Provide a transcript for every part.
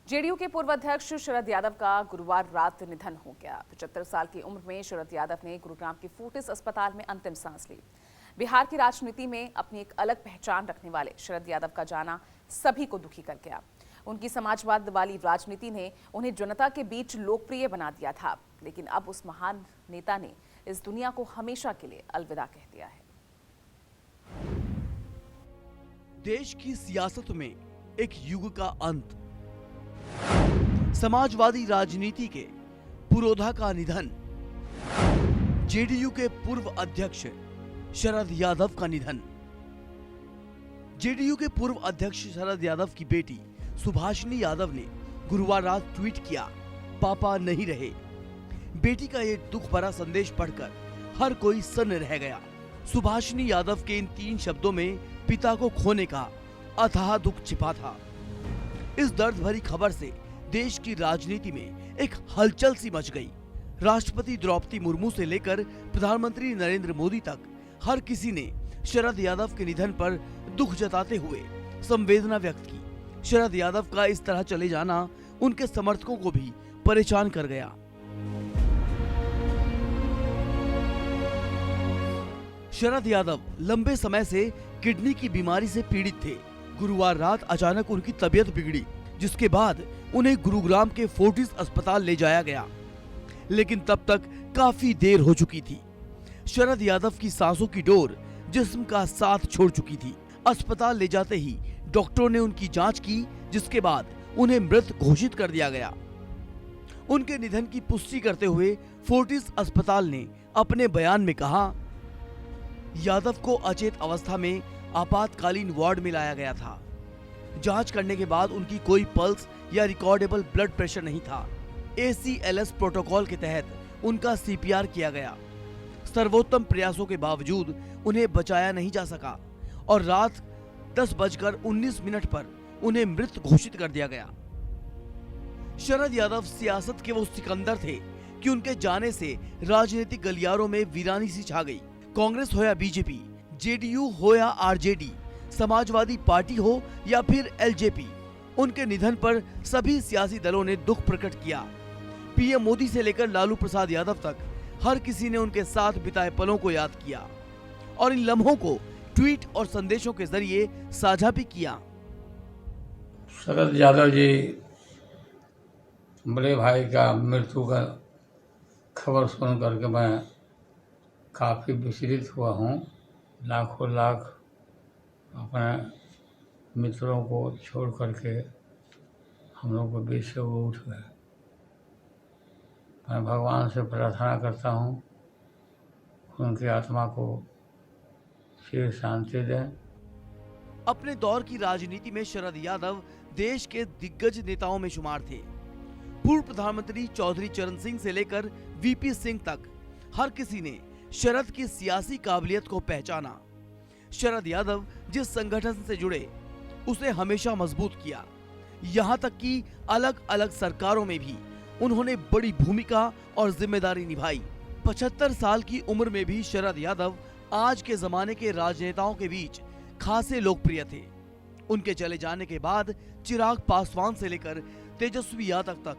JDU के पूर्व अध्यक्ष शरद यादव का गुरुवार रात निधन हो गया। 75 साल की उम्र में शरद यादव ने गुरुग्राम के फोर्टिस अस्पताल में अंतिम सांस ली। बिहार की राजनीति में अपनी एक अलग पहचान रखने वाले शरद यादव का जाना सभी को दुखी कर गया। उनकी समाजवाद वाली राजनीति ने उन्हें जनता के बीच लोकप्रिय बना दिया था, लेकिन अब उस महान नेता ने इस दुनिया को हमेशा के लिए अलविदा कह दिया है। देश की सियासत में एक युग का अंत, समाजवादी राजनीति के पुरोधा का निधन, जेडीयू के पूर्व अध्यक्ष शरद यादव का निधन। जेडीयू के पूर्व अध्यक्ष शरद यादव की बेटी सुभाषिनी यादव ने गुरुवार रात ट्वीट किया, पापा नहीं रहे। बेटी का ये दुख भरा संदेश पढ़कर हर कोई सन्न रह गया। सुभाषिनी यादव के इन 3 शब्दों में पिता को खोने का अथाह दुख छिपा था। इस दर्द भरी खबर से देश की राजनीति में एक हलचल सी मच गई। राष्ट्रपति द्रौपदी मुर्मू से लेकर प्रधानमंत्री नरेंद्र मोदी तक हर किसी ने शरद यादव के निधन पर दुख जताते हुए संवेदना व्यक्त की। शरद यादव का इस तरह चले जाना उनके समर्थकों को भी परेशान कर गया। शरद यादव लंबे समय से किडनी की बीमारी से पीड़ित थे। गुरुवार रात अचानक उनकी तबीयत बिगड़ी, जिसके बाद उन्हें गुरुग्राम के फोर्टिस अस्पताल ले जाया गया, लेकिन तब तक काफी देर हो चुकी थी। शरद यादव की सांसों की डोर जिस्म का साथ छोड़ चुकी थी। अस्पताल ले जाते ही डॉक्टरों ने उनकी जांच की, जिसके बाद उन्हें मृत घोषित कर दिया गया। उनके निधन की पुष्टि करते हुए फोर्टिस अस्पताल ने अपने बयान में कहा, यादव को अचेत अवस्था में आपातकालीन वार्ड में लाया गया था। जांच करने के बाद उनकी कोई पल्स या रिकॉर्डेबल ब्लड प्रेशर नहीं था। ACLS प्रोटोकॉल के तहत उनका CPR किया गया। सर्वोत्तम प्रयासों के बावजूद उन्हें बचाया नहीं जा सका और रात 10:19 पर उन्हें मृत घोषित कर दिया गया। शरद यादव सियासत के वो सिकंदर थे कि उनके जाने से राजनीतिक गलियारों में वीरानी सी छा गई। कांग्रेस हो या बीजेपी, जेडीयू हो या आरजेडी, समाजवादी पार्टी हो या फिर LJP, उनके निधन पर सभी सियासी दलों ने दुख प्रकट किया। PM मोदी से लेकर लालू प्रसाद यादव तक हर किसी ने उनके साथ बिताए पलों को याद किया और इन लम्हों को ट्वीट और संदेशों के जरिए साझा भी किया। शरद यादव जी बड़े भाई का मृत्यु का खबर सुन करके मैं काफ़ी विचलित हुआ हूँ। लाखों लाख अपने मित्रों को छोड़ करके हम लोग के बीच से वो उठ गए। मैं भगवान से प्रार्थना करता हूँ उनकी आत्मा को चिर शांति दें। अपने दौर की राजनीति में शरद यादव देश के दिग्गज नेताओं में शुमार थे। पूर्व प्रधानमंत्री चौधरी चरण सिंह से लेकर VP सिंह तक हर किसी ने शरद की सियासी काबिलियत को पहचाना। शरद यादव जिस संगठन से जुड़े उसे हमेशा मजबूत किया। यहाँ तक कि अलग अलग सरकारों में भी उन्होंने बड़ी भूमिका और जिम्मेदारी निभाई। 75 साल की उम्र में भी शरद यादव आज के जमाने के राजनेताओं के बीच खासे लोकप्रिय थे। उनके चले जाने के बाद चिराग पासवान से लेकर तेजस्वी यादव तक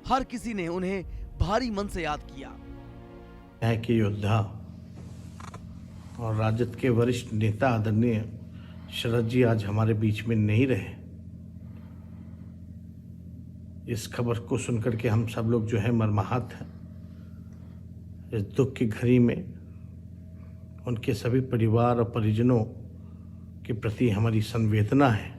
हर किसी ने उन्हें भारी मन से याद किया। न्याय के योद्धा और राजद के वरिष्ठ नेता आदरणीय शरद जी आज हमारे बीच में नहीं रहे। इस खबर को सुनकर के हम सब लोग जो है मर्माहत हैं। इस दुख की घड़ी में उनके सभी परिवार और परिजनों के प्रति हमारी संवेदना है।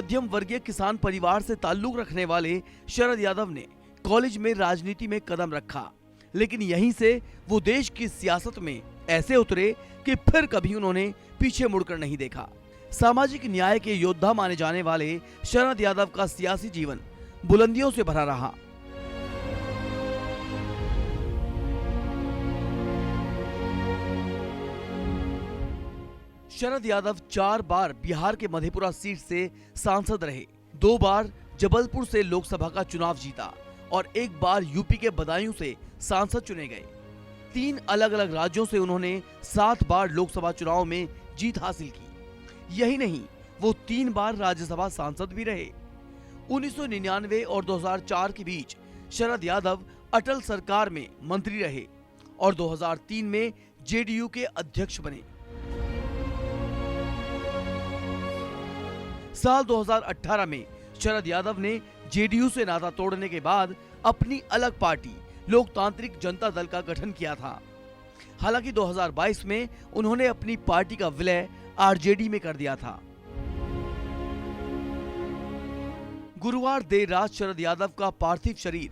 मध्यम वर्गीय किसान परिवार से ताल्लुक रखने वाले शरद यादव ने कॉलेज में राजनीति में कदम रखा, लेकिन यहीं से वो देश की सियासत में ऐसे उतरे कि फिर कभी उन्होंने पीछे मुड़कर नहीं देखा। सामाजिक न्याय के योद्धा माने जाने वाले शरद यादव का सियासी जीवन बुलंदियों से भरा रहा। शरद यादव 4 बार बिहार के मधेपुरा सीट से सांसद रहे, 2 बार जबलपुर से लोकसभा का चुनाव जीता और 1 बार यूपी के बदायूं से सांसद चुने गए। 3 अलग अलग राज्यों से उन्होंने 7 बार लोकसभा चुनाव में जीत हासिल की। यही नहीं, वो 3 बार राज्यसभा सांसद भी रहे। 1999 और 2004 के बीच शरद यादव अटल सरकार में मंत्री रहे और 2003 में जेडीयू के अध्यक्ष बने। साल 2018 में शरद यादव ने जेडीयू से नाता तोड़ने के बाद अपनी अलग पार्टी लोकतांत्रिक जनता दल का गठन किया था। हालांकि 2022 में उन्होंने अपनी पार्टी का विलय आरजेडी में कर दिया था। गुरुवार देर रात शरद यादव का पार्थिव शरीर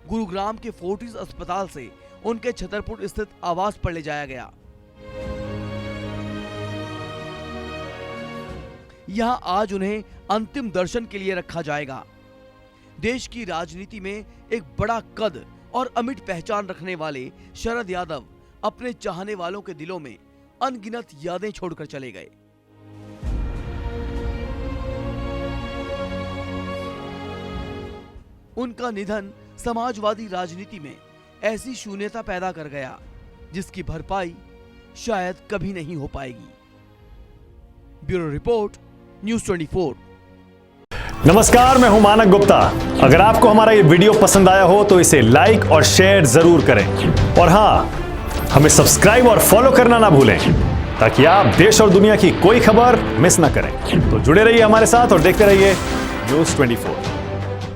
गुरुग्राम के फोर्टिस अस्पताल से उनके छतरपुर स्थित आवास पर ले जाया गया। यहां आज उन्हें अंतिम दर्शन के लिए रखा जाएगा। देश की राजनीति में एक बड़ा कद और अमिट पहचान रखने वाले शरद यादव अपने चाहने वालों के दिलों में अनगिनत यादें छोड़कर चले गए। उनका निधन समाजवादी राजनीति में ऐसी शून्यता पैदा कर गया जिसकी भरपाई शायद कभी नहीं हो पाएगी। Bureau report, news 24। नमस्कार, मैं हूं मानक गुप्ता। अगर आपको हमारा ये वीडियो पसंद आया हो तो इसे लाइक और शेयर जरूर करें और हां, हमें सब्सक्राइब और फॉलो करना ना भूलें ताकि आप देश और दुनिया की कोई खबर मिस ना करें। तो जुड़े रहिए हमारे साथ और देखते रहिए न्यूज़ 24।